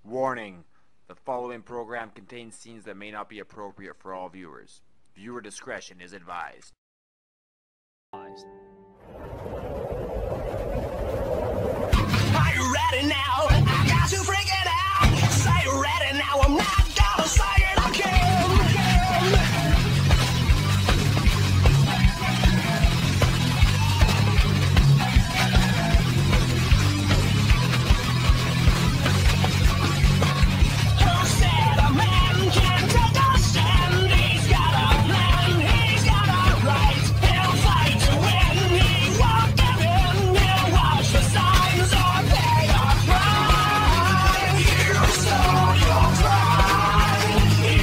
Warning: the following program contains scenes that may not be appropriate for all viewers. Viewer discretion is advised. Are you ready now? I got you freaking out. Say you're ready now. I'm not gonna say it again. Who said a man can't take a stand? He's got a plan, he's got a right. He'll fight to win, he won't give in. He'll watch the signs or pay a price. You stole your pride, you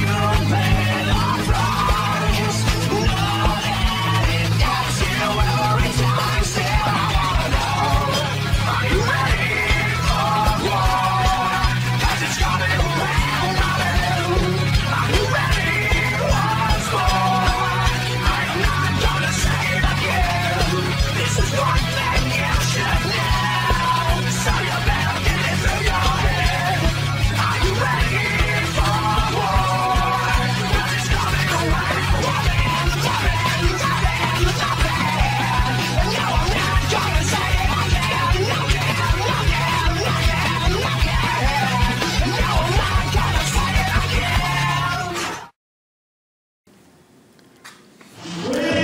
paid a price. Know that it gets you every time. Still I wanna know, are you ready for war? 'Cause it's coming around. Are you ready once more? I am not gonna say it again. This is one thing you should know, so you better get it through your head. Are you ready for war? 'Cause it's coming around. No, I'm not gonna say it again. No, I'm not gonna say it again.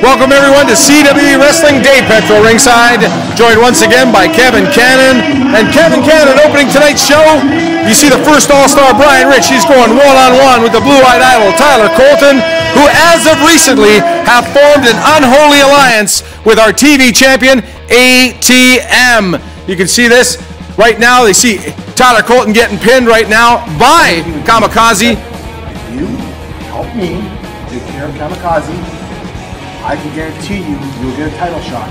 Welcome everyone to CWE Wrestling Dave Petrol ringside, joined once again by Kevin Cannon. And Kevin Cannon opening tonight's show. You see the first All-Star Brian Rich, he's going one-on-one with the blue-eyed idol Tyler Colton, who as of recently have formed an unholy alliance with our TV champion ATM. You can see this right now. They see Tyler Colton getting pinned right now by Kamikaze. If you help me take care of Kamikaze, I can guarantee you'll get a title shot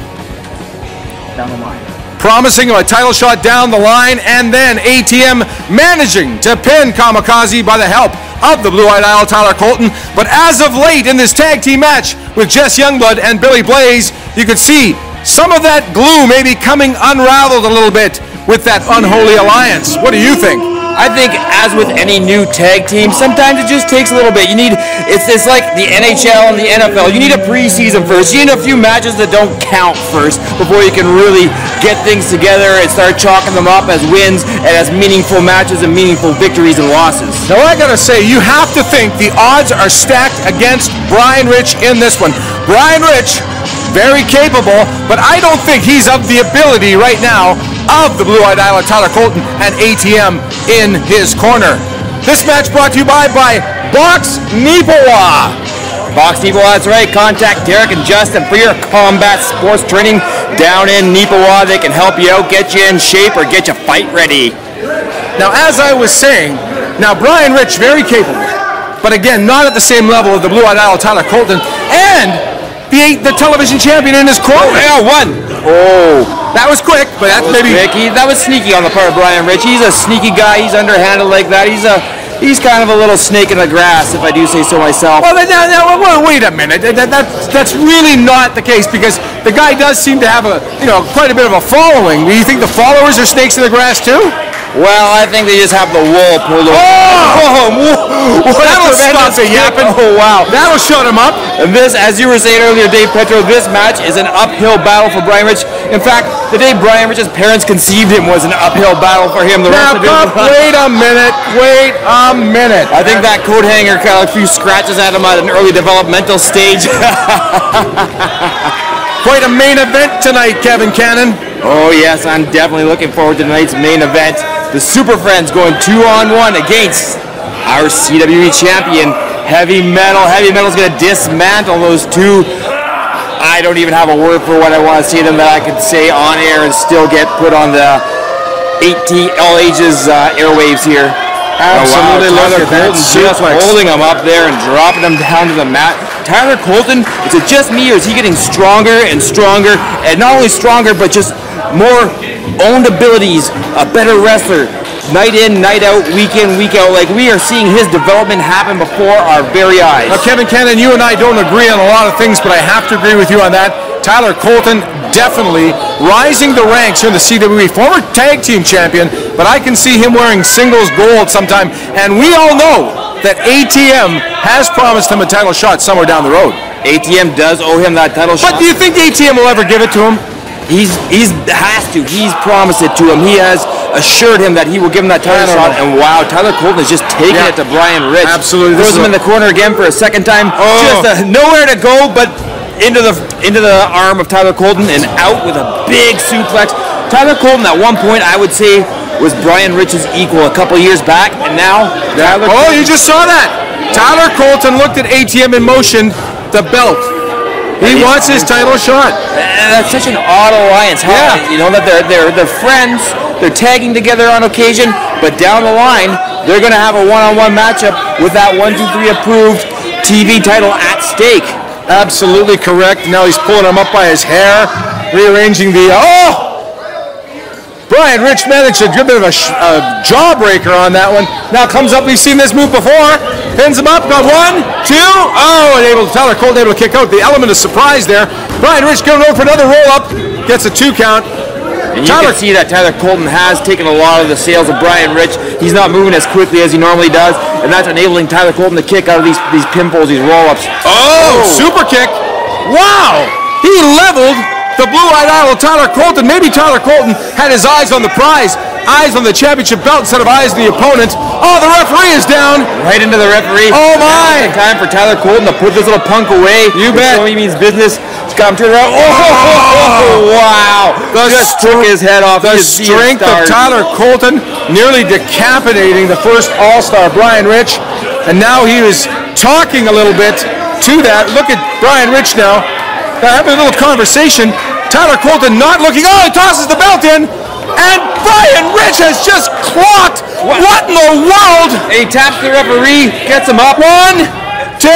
down the line. Promising a title shot down the line, and then ATM managing to pin Kamikaze by the help of the blue-eyed idol Tyler Colton. But as of late in this tag team match with Jess Youngblood and Billy Blaze, you could see some of that glue maybe coming unraveled a little bit with that unholy alliance. What do you think? I think, as with any new tag team, sometimes it just takes a little bit. It's like the NHL and the NFL. You need a preseason first. You need a few matches that don't count first before you can really get things together and start chalking them up as wins and as meaningful matches and meaningful victories and losses. Now I gotta say, you have to think the odds are stacked against Brian Rich in this one. Brian Rich, very capable, but I don't think he's of the ability right now of the blue-eyed idol Tyler Colton and ATM in his corner. This match brought to you by Box Nipawa. Box Nipawa, that's right. Contact Derek and Justin for your combat sports training down in Nipawa. They can help you out, get you in shape, or get you fight ready. Now, as I was saying, now Brian Rich, very capable, but again, not at the same level of the blue-eyed idol Tyler Colton, and the television champion in his corner. Yeah, one. Oh. That was quick, but that's maybe... That was sneaky on the part of Brian Rich. He's a sneaky guy. He's underhanded like that. He's kind of a little snake in the grass, if I do say so myself. Well, now wait a minute. That's really not the case, because the guy does seem to have quite a bit of a following. Do you think the followers are snakes in the grass too? Well, I think they just have the wool pulled over. That'll stop the yapping. Oh, wow. That'll shut him up. And this, as you were saying earlier, Dave Petro, this match is an uphill battle for Brian Rich. In fact, the day Brian Rich's parents conceived him was an uphill battle for him. Wait a minute. I think that coat hanger got a few scratches at him at an early developmental stage. Quite a main event tonight, Kevin Cannon. Oh, yes, I'm definitely looking forward to tonight's main event. The Super Friends going 2-on-1 against our CWE champion, Heavy Metal. Heavy Metal's going to dismantle those two. I don't even have a word for what I want to say to them that I could say on air and still get put on the all ages airwaves here. Absolutely. Oh, wow. Tyler Colton just holding him up there and dropping him down to the mat. Tyler Colton, is it just me, or is he getting stronger and stronger? And not only stronger, but just more owned abilities, a better wrestler. Night in, night out, week in, week out. Like, we are seeing his development happen before our very eyes. Now, Kevin Cannon, you and I don't agree on a lot of things, but I have to agree with you on that. Tyler Colton definitely rising the ranks here in the CWE. Former tag team champion, but I can see him wearing singles gold sometime. And we all know that ATM has promised him a title shot somewhere down the road. ATM does owe him that title shot. But do you think ATM will ever give it to him? He has to. He's promised it to him. He has assured him that he will give him that title shot. And wow, Tyler Colton is just taking it to Brian Rich. Absolutely. Throws him in the corner again for a second time. Just nowhere to go, but into the arm of Tyler Colton and out with a big suplex. Tyler Colton at one point, I would say, was Brian Rich's equal a couple years back, and now Tyler Colton. You just saw that. Tyler Colton looked at ATM in motion, the belt. He wants his title shot. That's such an odd alliance. Yeah. You know that they're friends. They're tagging together on occasion, but down the line they're going to have a one-on-one matchup with that 1, 2, 3 approved TV title at stake. Absolutely correct. Now he's pulling him up by his hair, rearranging the. Brian Rich managed a bit of a jawbreaker on that one. Now comes up, we've seen this move before. Pins him up, got 1, 2. And Tyler Colton able to kick out. The element of surprise there. Brian Rich going over for another roll-up. Gets a 2 count. And you can see that Tyler Colton has taken a lot of the sails of Brian Rich. He's not moving as quickly as he normally does, and that's enabling Tyler Colton to kick out of these pinfalls, these roll-ups. Super kick. Wow. He leveled the blue-eyed idol Tyler Colton. Maybe Tyler Colton had his eyes on the prize, eyes on the championship belt instead of eyes on the opponent. The referee is down. Right into the referee. Oh my! Time for Tyler Colton to put this little punk away. You bet. He means business. He's got him turned around. Wow! Just took his head off. The strength of Tyler Colton nearly decapitating the first All-Star Brian Rich, and now he is talking a little bit to that. Look at Brian Rich now. They're having a little conversation. Tyler Colton not looking. He tosses the belt in. And Brian Rich has just clocked. What in the world? And he taps the referee, gets him up. 1, 2,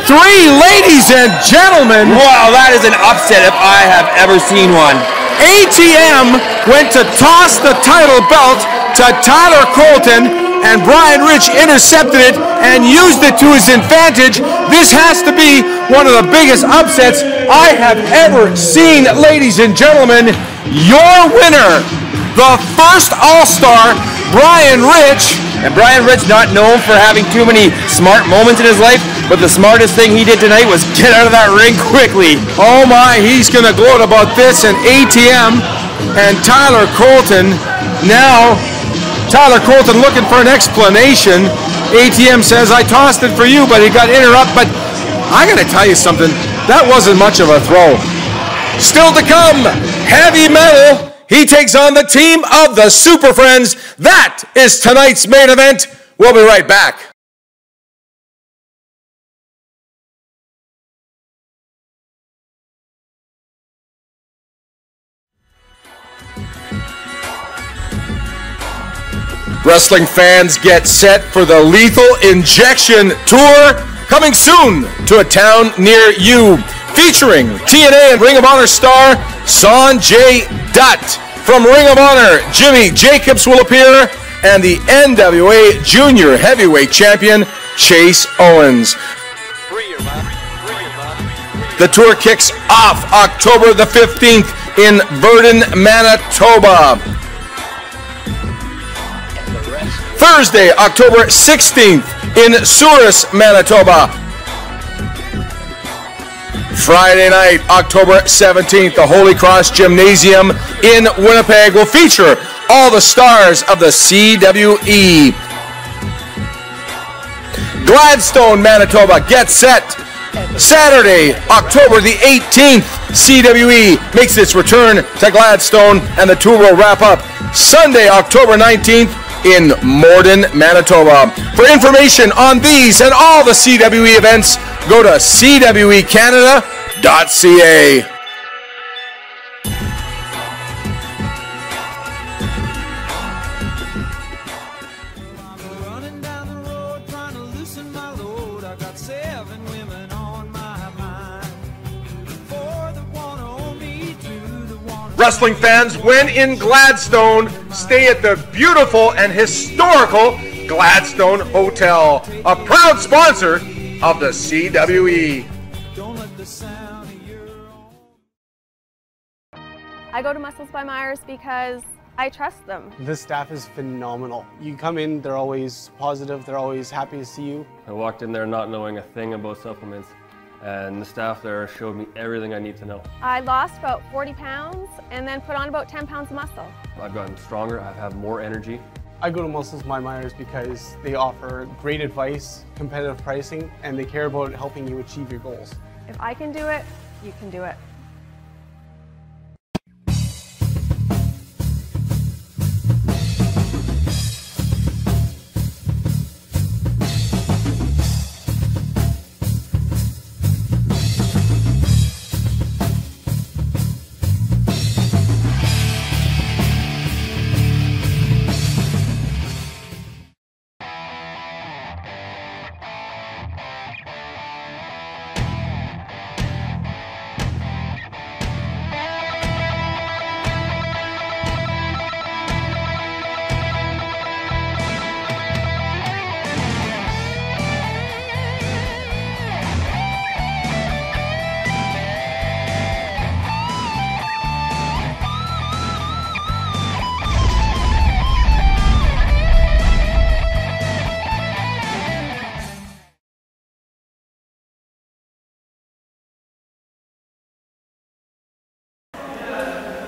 3, ladies and gentlemen. Wow, that is an upset if I have ever seen one. ATM went to toss the title belt to Tyler Colton, and Brian Rich intercepted it and used it to his advantage. This has to be one of the biggest upsets I have ever seen, ladies and gentlemen. Your winner, the first All-Star, Brian Rich. And Brian Rich not known for having too many smart moments in his life, but the smartest thing he did tonight was get out of that ring quickly. Oh my, he's going to gloat about this, and ATM and Tyler Colton. Now, Tyler Colton looking for an explanation. ATM says, I tossed it for you, but he got interrupted. But I got to tell you something, that wasn't much of a throw. Still to come, heavy metal. He takes on the team of the Super Friends. That is tonight's main event. We'll be right back. Wrestling fans, get set for the Lethal Injection Tour, coming soon to a town near you, featuring TNA and Ring of Honor star Sanjay Dutt. From Ring of Honor, Jimmy Jacobs will appear, and the NWA Junior Heavyweight Champion, Chase Owens. The tour kicks off October the 15th in Virden, Manitoba. Thursday, October 16th in Souris, Manitoba. Friday night, October 17th, the Holy Cross Gymnasium in Winnipeg will feature all the stars of the CWE. Gladstone, Manitoba, get set. Saturday, October the 18th, CWE makes its return to Gladstone, and the tour will wrap up Sunday, October 19th, in Morden, Manitoba. For information on these and all the CWE events, go to cwecanada.ca. Wrestling fans, when in Gladstone, stay at the beautiful and historical Gladstone Hotel, a proud sponsor of the CWE. I go to Muscles by Myers because I trust them. This staff is phenomenal. You come in, they're always positive, they're always happy to see you. I walked in there not knowing a thing about supplements, and the staff there showed me everything I need to know. I lost about 40 pounds and then put on about 10 pounds of muscle. I've gotten stronger, I have more energy. I go to Muscles My Myers because they offer great advice, competitive pricing, and they care about helping you achieve your goals. If I can do it, you can do it.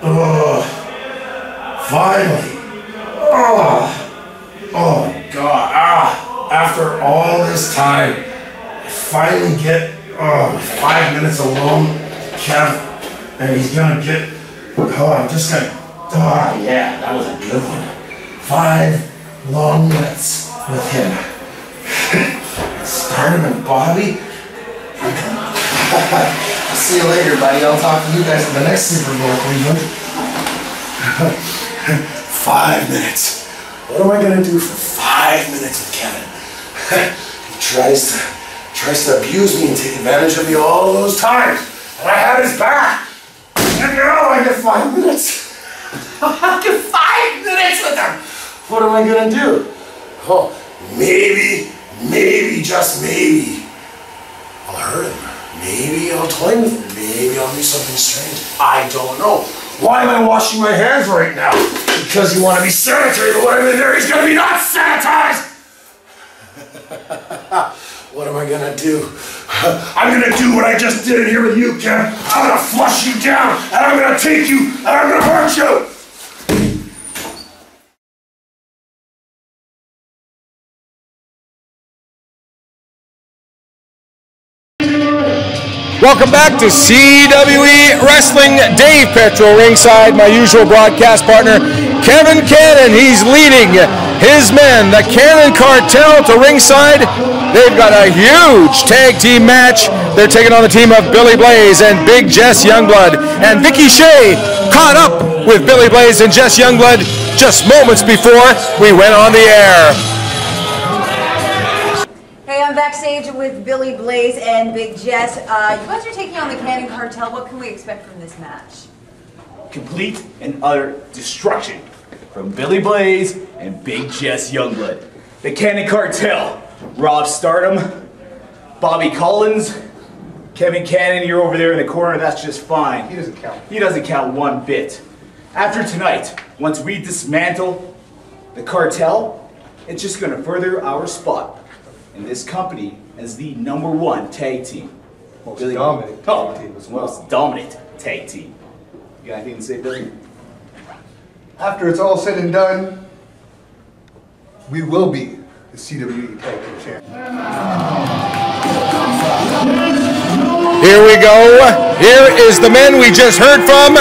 Oh, finally. Oh God. After all this time, I finally get 5 minutes alone, Kev, and he's gonna get, I'm just gonna, yeah, that was a good one. 5 long minutes with him. Stardom and Bobby. I'll see you later, buddy. I'll talk to you guys at the next Super Bowl, Cleveland. 5 minutes. What am I gonna do for 5 minutes with Kevin? He tries to abuse me and take advantage of me all those times, and I had his back. And now I get 5 minutes. I get 5 minutes with him. What am I gonna do? Oh, maybe, just maybe, I'll hurt him. Maybe I'll toy with him. Maybe I'll do something strange. I don't know. Why am I washing my hands right now? Because you want to be sanitary, but when I'm in there, he's going to be not sanitized! What am I going to do? I'm going to do what I just did in here with you, Kev. I'm going to flush you down, and I'm going to take you, and I'm going to hurt you! Welcome back to CWE Wrestling. Dave Petro ringside, my usual broadcast partner, Kevin Cannon. He's leading his men, the Cannon Cartel, to ringside. They've got a huge tag team match. They're taking on the team of Billy Blaze and Big Jess Youngblood. And Vicky Shea caught up with Billy Blaze and Jess Youngblood just moments before we went on the air. Hey, I'm backstage with Billy Blaze and Big Jess. You guys are taking on the Cannon Cartel. What can we expect from this match? Complete and utter destruction from Billy Blaze and Big Jess Youngblood. The Cannon Cartel, Rob Stardom, Bobby Collins, Kevin Cannon, you're over there in the corner, that's just fine. He doesn't count. He doesn't count one bit. After tonight, once we dismantle the cartel, it's just going to further our spot in this company as the #1 tag team. Most dominant tag team as well. Most dominant tag team. You got anything to say, Billy? After it's all said and done, we will be the CWE Tag Team Champions. Here we go. Here is the men we just heard from.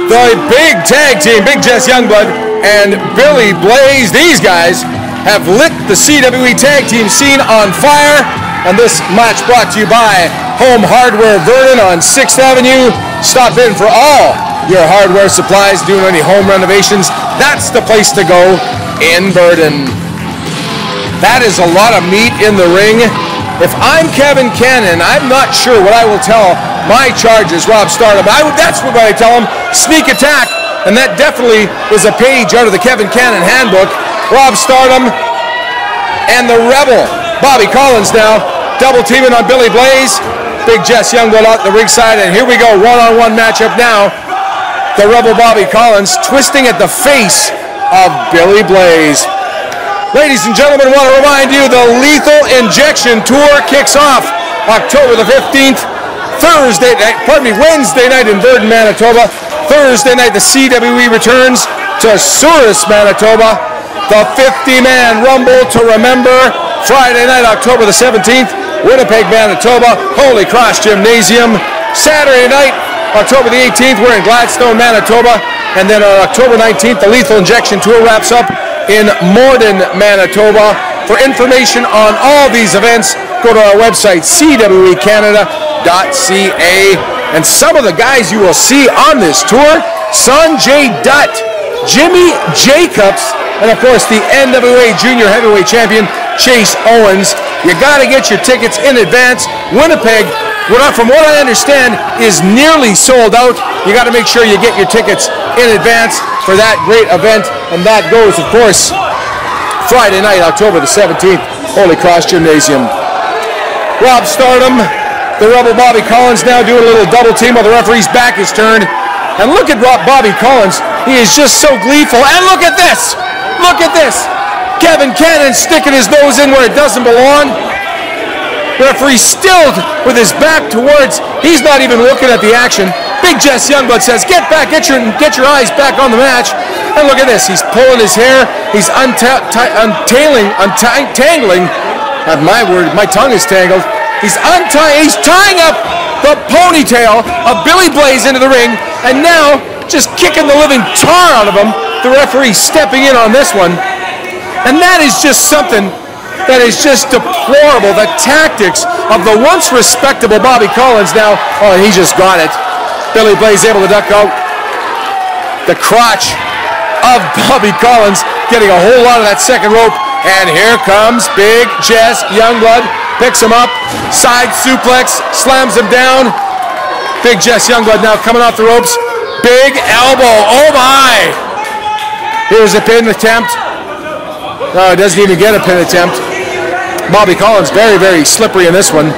The big tag team, Big Jess Youngblood and Billy Blaze. These guys have lit the CWE tag team scene on fire. And this match brought to you by Home Hardware Vernon on 6th Avenue. Stop in for all your hardware supplies, doing any home renovations. That's the place to go in Burden. That is a lot of meat in the ring. If I'm Kevin Cannon, I'm not sure what I will tell my charges, Rob Stardom. That's what I tell him, sneak attack. And that definitely is a page out of the Kevin Cannon handbook. Rob Stardom and the Rebel, Bobby Collins now, double teaming on Billy Blaze. Big Jess Youngblood out the ringside, and here we go, one-on-one matchup now. the Rebel Bobby Collins twisting at the face of Billy Blaze. Ladies and gentlemen, I want to remind you the Lethal Injection Tour kicks off October the 15th, Wednesday night in Virden, Manitoba. Thursday night, the CWE returns to Souris, Manitoba. The 50-man Rumble to remember, Friday night, October the 17th, Winnipeg, Manitoba, Holy Cross Gymnasium. Saturday night, October the 18th, we're in Gladstone, Manitoba. And then on October 19th, the Lethal Injection Tour wraps up in Morden, Manitoba. For information on all these events, go to our website, CWEcanada.ca. And some of the guys you will see on this tour, Sanjay Dutt, Jimmy Jacobs, and of course the NWA Junior Heavyweight Champion, Chase Owens. You got to get your tickets in advance. Winnipeg, from what I understand, is nearly sold out. You got to make sure you get your tickets in advance for that great event. And that goes, of course, Friday night, October the 17th, Holy Cross Gymnasium. Rob Stardom, the Rebel Bobby Collins now doing a little double team while the referee's back is turned. And look at Bobby Collins. He is just so gleeful. And look at this. Look at this. Kevin Cannon sticking his nose in where it doesn't belong. The referee still with his back towards. He's not even looking at the action. Big Jess Youngblood says, get back, get your eyes back on the match. And look at this. He's pulling his hair. He's untangling. My tongue is tangled. He's tying up the ponytail of Billy Blaze into the ring, and now just kicking the living tar out of him. The referee stepping in on this one. And that is just something that is just deplorable. The tactics of the once respectable Bobby Collins now. Oh, he just got it. Billy Blaze able to duck out. The crotch of Bobby Collins getting a whole lot of that second rope. And here comes Big Jess Youngblood. Picks him up, side suplex, slams him down. Big Jess Youngblood now coming off the ropes. Big elbow, oh my! Here's a pin attempt. No, it doesn't even get a pin attempt. Bobby Collins very, very slippery in this one.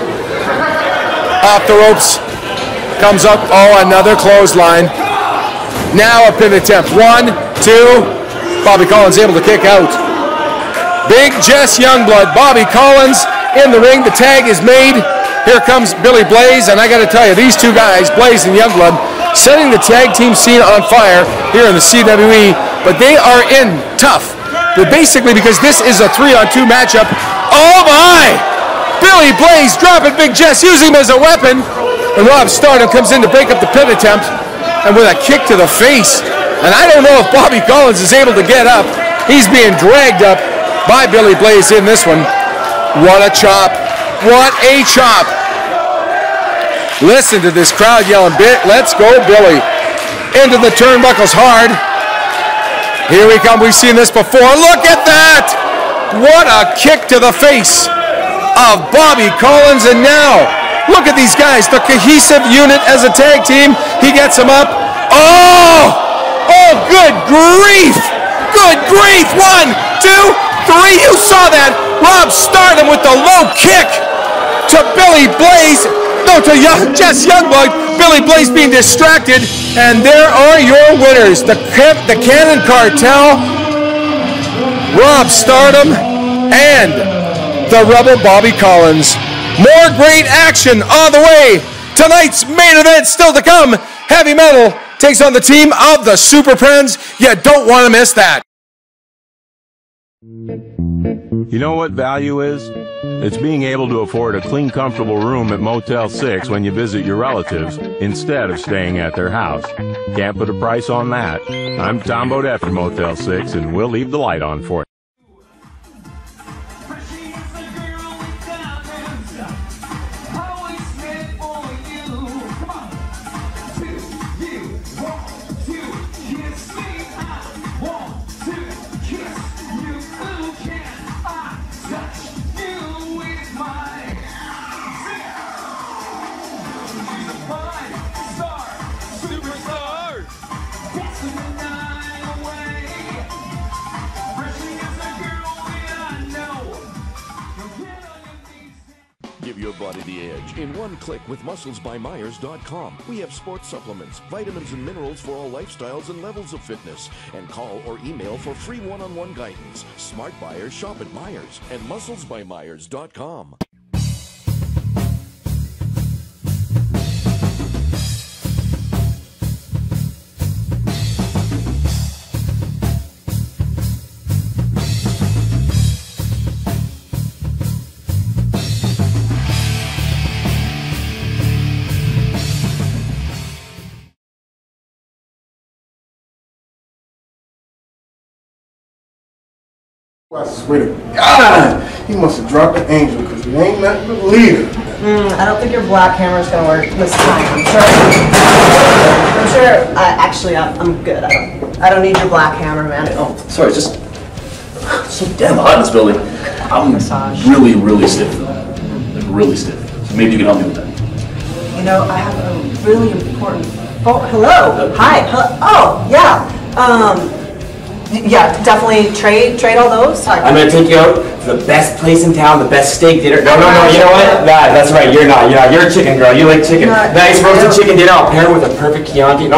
Off the ropes, comes up, oh, another clothesline. Now a pin attempt, 1, 2. Bobby Collins able to kick out. Big Jess Youngblood, Bobby Collins in the ring. The tag is made. Here comes Billy Blaze, and I got to tell you, these two guys, Blaze and Youngblood, setting the tag team scene on fire here in the CWE, but they are in tough. But basically, because this is a 3-on-2 matchup. Oh my! Billy Blaze dropping Big Jess, using him as a weapon, and Rob Stardom comes in to break up the pin attempt, and with a kick to the face. And I don't know if Bobby Collins is able to get up. He's being dragged up by Billy Blaze in this one. What a chop. What a chop. Listen to this crowd yelling, let's go, Billy. Into the turnbuckles hard. Here we come. We've seen this before. Look at that. What a kick to the face of Bobby Collins. And now, look at these guys. The cohesive unit as a tag team. He gets them up. Oh! Oh, good grief. Good grief. 1, 2, 3, you saw that. Rob Stardom with the low kick to Billy Blaze. No, to Jess Youngblood. Billy Blaze being distracted. And there are your winners. The Cannon Cartel, Rob Stardom, and the Rebel Bobby Collins. More great action on the way. Tonight's main event still to come. Heavy Metal takes on the team of the Super Friends. You don't want to miss that. You know what value is? It's being able to afford a clean, comfortable room at Motel 6 when you visit your relatives instead of staying at their house. Can't put a price on that. I'm Tom Bodette from Motel 6, and we'll leave the light on for you. Superstar! Dancing the night away. body the edge in one click with musclesbymyers.com. We have sports supplements, vitamins, and minerals for all lifestyles and levels of fitness. And call or email for free one-on-one guidance. Smart buyers shop at Myers and musclesbymyers.com. I swear to God, he must have dropped the angel because he ain't nothing but leader. I don't think your black hammer is going to work this time. I'm sure. Actually, I'm good. I don't need your black hammer, man. Oh, sorry. Just so damn hot in this building. I'm really, really stiff though. Like really stiff. So maybe you can help me with that. You know, I have a really important. Oh, hello. Hi. Hello. Oh, yeah. Yeah, definitely trade all those. I'm gonna take you out to the best place in town, the best steak dinner. No, you know what? Nah, that's right, you're not. You're a chicken girl, you like chicken. Nice roasted chicken dinner, I'll pair it with a perfect Chianti. No.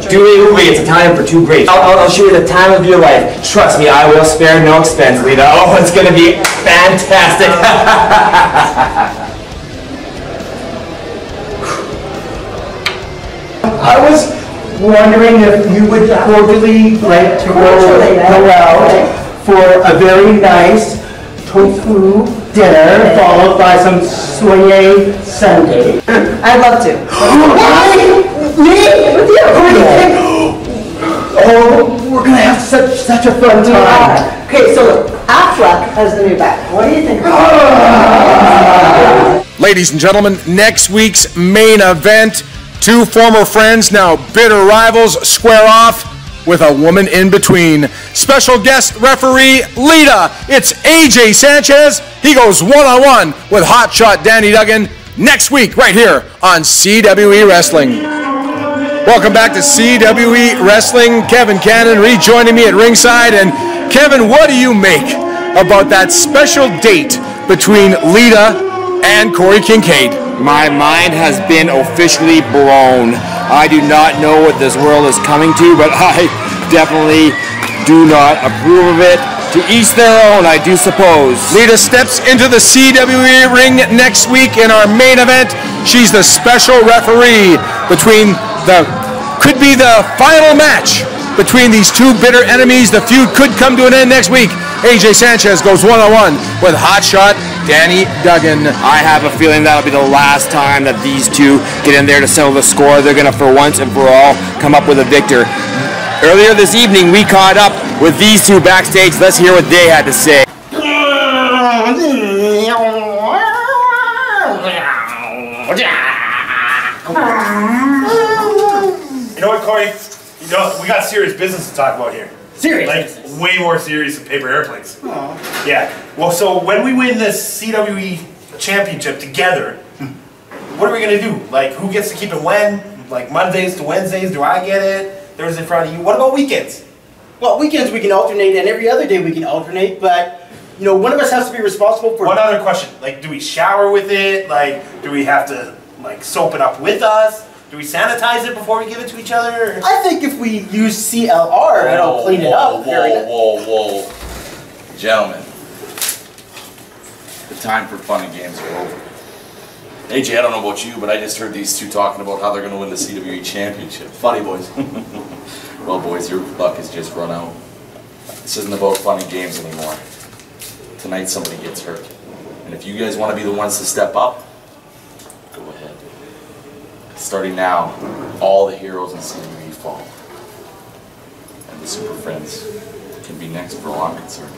Do it's Italian for two grapes. I'll show you the time of your life. Trust me, I will spare no expense, Lita. Oh, it's gonna be fantastic. I was wondering if you would cordially like to go out for a very nice tofu dinner followed by some soye sundae. I'd love to. Me? With you? Oh, we're gonna have such a fun time. Okay, so look, Affleck has the new back. What do you think? Ladies and gentlemen, next week's main event. Two former friends, now bitter rivals, square off with a woman in between. Special guest referee, LITA. It's AJ Sanchez. He goes one-on-one with hotshot Danny Duggan next week right here on CWE Wrestling. Welcome back to CWE Wrestling. Kevin Cannon rejoining me at ringside. And Kevin, what do you make about that special date between LITA and Corey Kincaid? My mind has been officially blown. I do not know what this world is coming to, but I definitely do not approve of it. To each their own, I do suppose. LITA steps into the CWE ring next week in our main event. She's the special referee between could be the final match between these two bitter enemies. The feud could come to an end next week. AJ Sanchez goes one-on-one with hotshot Danny Duggan. I have a feeling that'll be the last time that these two get in there to settle the score. They're going to, for once and for all, come up with a victor. Earlier this evening, we caught up with these two backstage. Let's hear what they had to say. You know what, Corey? You know, we got serious business to talk about here. Serious? Like, way more serious than paper airplanes. Aww. Yeah. Well, so when we win this CWE Championship together, what are we going to do? Like, who gets to keep it when? Like, Mondays to Wednesdays, do I get it? Thursday, Friday, you? What about weekends? Well, weekends we can alternate, and every other day we can alternate, but, you know, one of us has to be responsible for... One other question. Like, do we shower with it? Like, do we have to, like, soap it up with us? Do we sanitize it before we give it to each other? I think if we use CLR, it'll clean it up. Whoa. Gentlemen, the time for fun and games are over. AJ, I don't know about you, but I just heard these two talking about how they're going to win the CWE Championship. Funny, boys. Well, boys, your luck has just run out. This isn't about fun and games anymore. Tonight somebody gets hurt. And if you guys want to be the ones to step up, go ahead. Starting now, all the heroes in CWE fall. And the Super Friends can be next for all I'm concerned.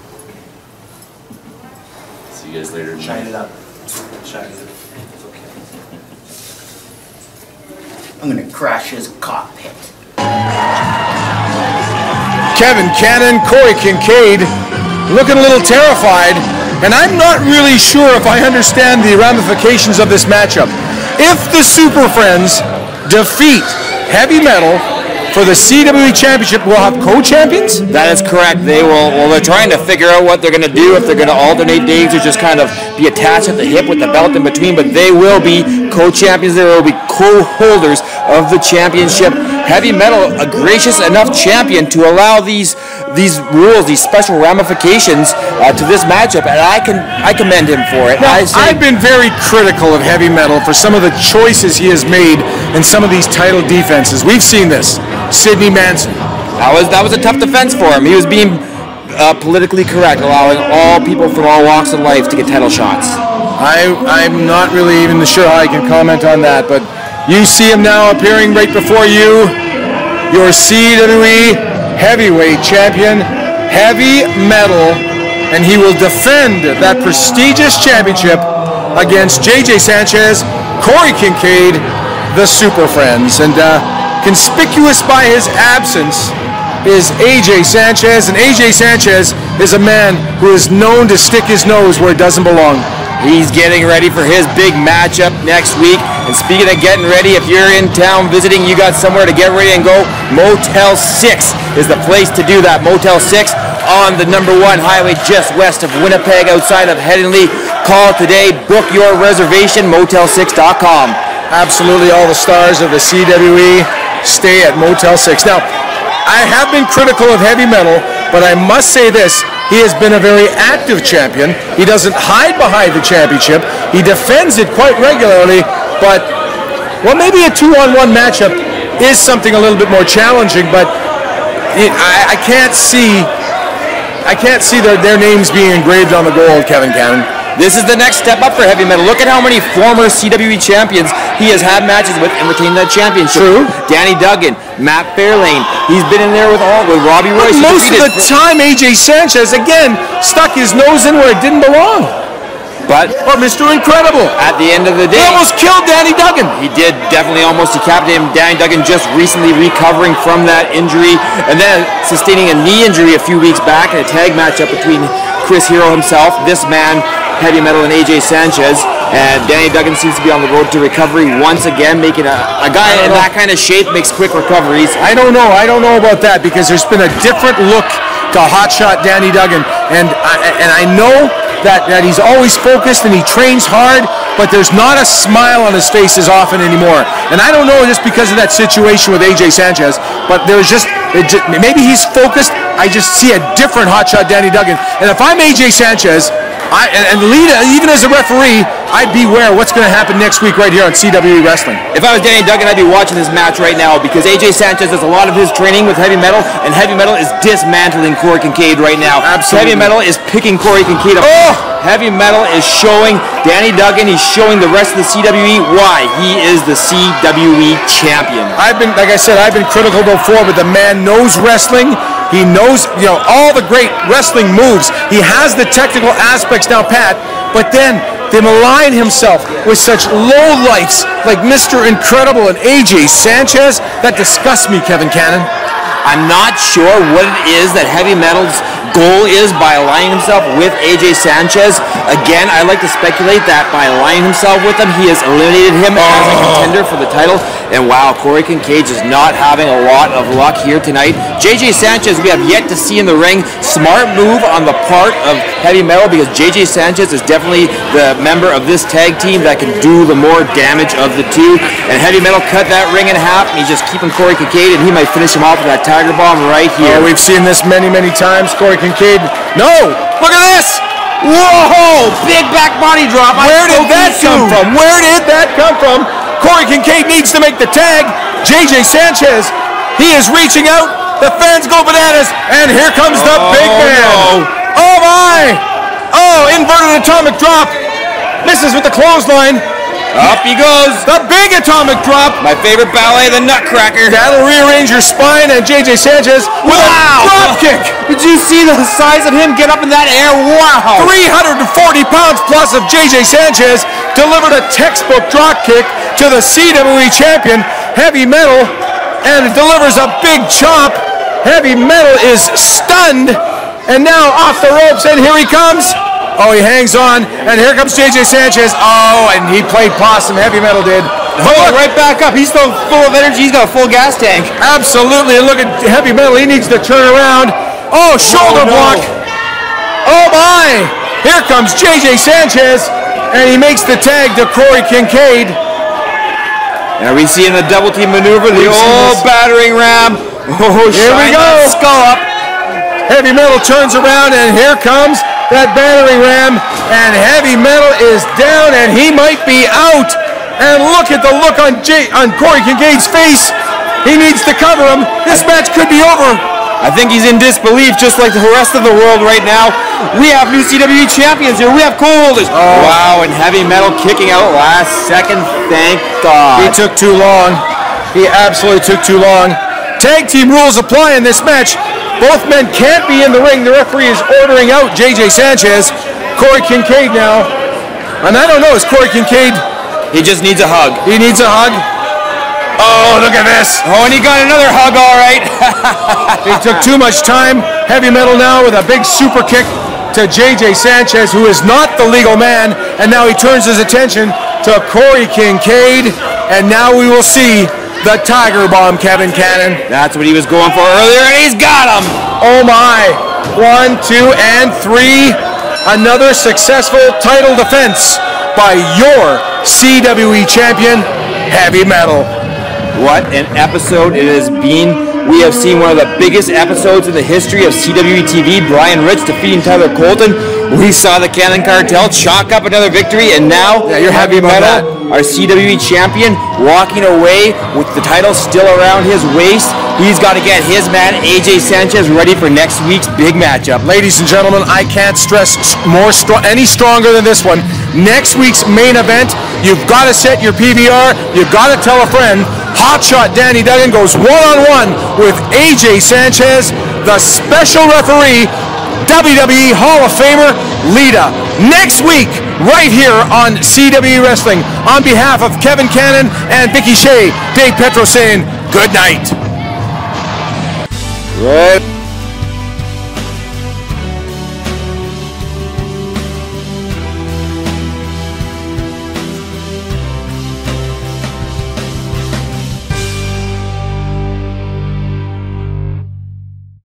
See you guys later tonight. Shine it up. Shine it up. I'm gonna crash his cockpit. Kevin Cannon, Corey Kincaid, looking a little terrified, and I'm not really sure if I understand the ramifications of this matchup. If the Super Friends defeat Heavy Metal for the CWE Championship, we'll have co-champions? That is correct. They will, well, they're trying to figure out what they're going to do, if they're going to alternate days or just kind of be attached at the hip with the belt in between, but they will be co-champions. They will be co-holders of the championship. Heavy Metal, a gracious enough champion to allow these rules, these special ramifications to this matchup, and I commend him for it. Now, I've been very critical of Heavy Metal for some of the choices he has made in some of these title defenses. We've seen this. Sidney Manson. That was a tough defense for him. He was being politically correct, allowing all people from all walks of life to get title shots. I'm not really even sure how I can comment on that, but you see him now appearing right before you, your CWE heavyweight champion, Heavy Metal, and he will defend that prestigious championship against JJ Sanchez, Corey Kincaid, the Super Friends. And conspicuous by his absence is AJ Sanchez, and AJ Sanchez is a man who is known to stick his nose where it doesn't belong. He's getting ready for his big matchup next week. And speaking of getting ready, if you're in town visiting, you got somewhere to get ready and go, Motel 6 is the place to do that. Motel 6 on the #1 highway just west of Winnipeg, outside of Headingley. Call today, book your reservation, motel6.com. Absolutely, all the stars of the CWE stay at Motel 6. Now, I have been critical of Heavy Metal, but I must say this, he has been a very active champion. He doesn't hide behind the championship. He defends it quite regularly, but, well, maybe a 2-on-1 matchup is something a little bit more challenging, but I can't see their names being engraved on the gold, Kevin Cannon. This is the next step up for Heavy Metal. Look at how many former CWE champions he has had matches with and retained that championship. True. Danny Duggan, Matt Fairlane. He's been in there with Robbie Royce. But most of the time, AJ Sanchez, again, stuck his nose in where it didn't belong. But Mr. Incredible, at the end of the day, he almost killed Danny Duggan. He did definitely almost decapitate him. Danny Duggan just recently recovering from that injury and then sustaining a knee injury a few weeks back in a tag matchup between Chris Hero himself, this man, Heavy Metal, and AJ Sanchez. And Danny Duggan seems to be on the road to recovery once again, making a guy in that kind of shape makes quick recoveries. I don't know about that, because there's been a different look to hotshot Danny Duggan, and I know that he's always focused and he trains hard, but there's not a smile on his face as often anymore. And I don't know, just because of that situation with AJ Sanchez, but there's just maybe he's focused. I just see a different hotshot Danny Duggan. And if I'm AJ Sanchez, and LITA, even as a referee, I'd beware what's going to happen next week right here on CWE Wrestling. If I was Danny Duggan, I'd be watching this match right now, because AJ Sanchez does a lot of his training with Heavy Metal, and Heavy Metal is dismantling Corey Kincaid right now. Absolutely. Heavy Metal is picking Corey Kincaid up. Oh! Heavy Metal is showing Danny Duggan, he's showing the rest of the CWE why he is the CWE champion. Like I said, I've been critical before, but the man knows wrestling. He knows, all the great wrestling moves. He has the technical aspects now, Pat, but then to malign himself with such low lights like Mr. Incredible and AJ Sanchez, that disgusts me, Kevin Cannon. I'm not sure what it is that Heavy Metal's goal is by aligning himself with AJ Sanchez. Again, I like to speculate that by aligning himself with him, he has eliminated him as a contender for the title. And wow, Corey Kincaid is not having a lot of luck here tonight. JJ Sanchez, we have yet to see in the ring. Smart move on the part of Heavy Metal, because JJ Sanchez is definitely the member of this tag team that can do the more damage of the two. And Heavy Metal cut that ring in half, and he's just keeping Corey Kincaid, and he might finish him off with that Tiger Bomb right here. Oh, we've seen this many, many times. Corey Kincaid. No! Look at this! Whoa! Big back body drop. Where did that come from? Where did that come from? Corey Kincaid needs to make the tag. JJ Sanchez, he is reaching out. The fans go bananas, and here comes the big man. No. Oh my! Oh, inverted atomic drop. Misses with the clothesline. Up he goes. The big atomic drop. My favorite ballet, the Nutcracker. That'll rearrange your spine, and JJ Sanchez with a drop kick. Did you see the size of him get up in that air? Wow. 340 pounds plus of JJ Sanchez delivered a textbook drop kick to the CWE champion, Heavy Metal, and it delivers a big chop. Heavy Metal is stunned, and now off the ropes, and here he comes. Oh, he hangs on, and here comes JJ Sanchez. Oh, and he played possum, Heavy Metal did. Oh, right back up. He's still full of energy. He's got a full gas tank. Absolutely. Look at Heavy Metal. He needs to turn around. Oh, shoulder block. Oh, my. Here comes JJ Sanchez, and he makes the tag to Corey Kincaid. And we see in the double team maneuver the old battering ram. Oh, here we go. Skull up. Heavy Metal turns around, and here comes that battering ram, and Heavy Metal is down, and he might be out. And look at the look on Corey Kincaid's face. He needs to cover him. This match could be over. I think he's in disbelief, just like the rest of the world right now. We have new CWE champions here. We have co-holders. Oh. Wow, and Heavy Metal kicking out last second. Thank God. He took too long. He absolutely took too long. Tag team rules apply in this match. Both men can't be in the ring. The referee is ordering out JJ Sanchez. Corey Kincaid now. And I don't know, is Corey Kincaid... He just needs a hug. He needs a hug. Oh, look at this. Oh, and he got another hug, all right. He took too much time. Heavy Metal now with a big super kick to JJ Sanchez, who is not the legal man. And now he turns his attention to Corey Kincaid. And now we will see the Tiger Bomb, Kevin Cannon. That's what he was going for earlier, and he's got him. Oh, my. 1, 2, and 3. Another successful title defense by your CWE champion, Heavy Metal. What an episode it has been. We have seen one of the biggest episodes in the history of CWE TV. Brian Rich defeating Tyler Colton. We saw the Cannon Cartel chalk up another victory, and now you're Heavy Metal, our CWE champion, walking away with the title still around his waist. He's got to get his man AJ Sanchez ready for next week's big matchup. Ladies and gentlemen, I can't stress any stronger than this one. Next week's main event, you've got to set your PVR. You've got to tell a friend. Hotshot Danny Duggan goes one-on-one with AJ Sanchez, the special referee, WWE Hall of Famer, LITA. Next week, right here on CWE Wrestling. On behalf of Kevin Cannon and Vicky Shea, Dave Petro saying good night. Right.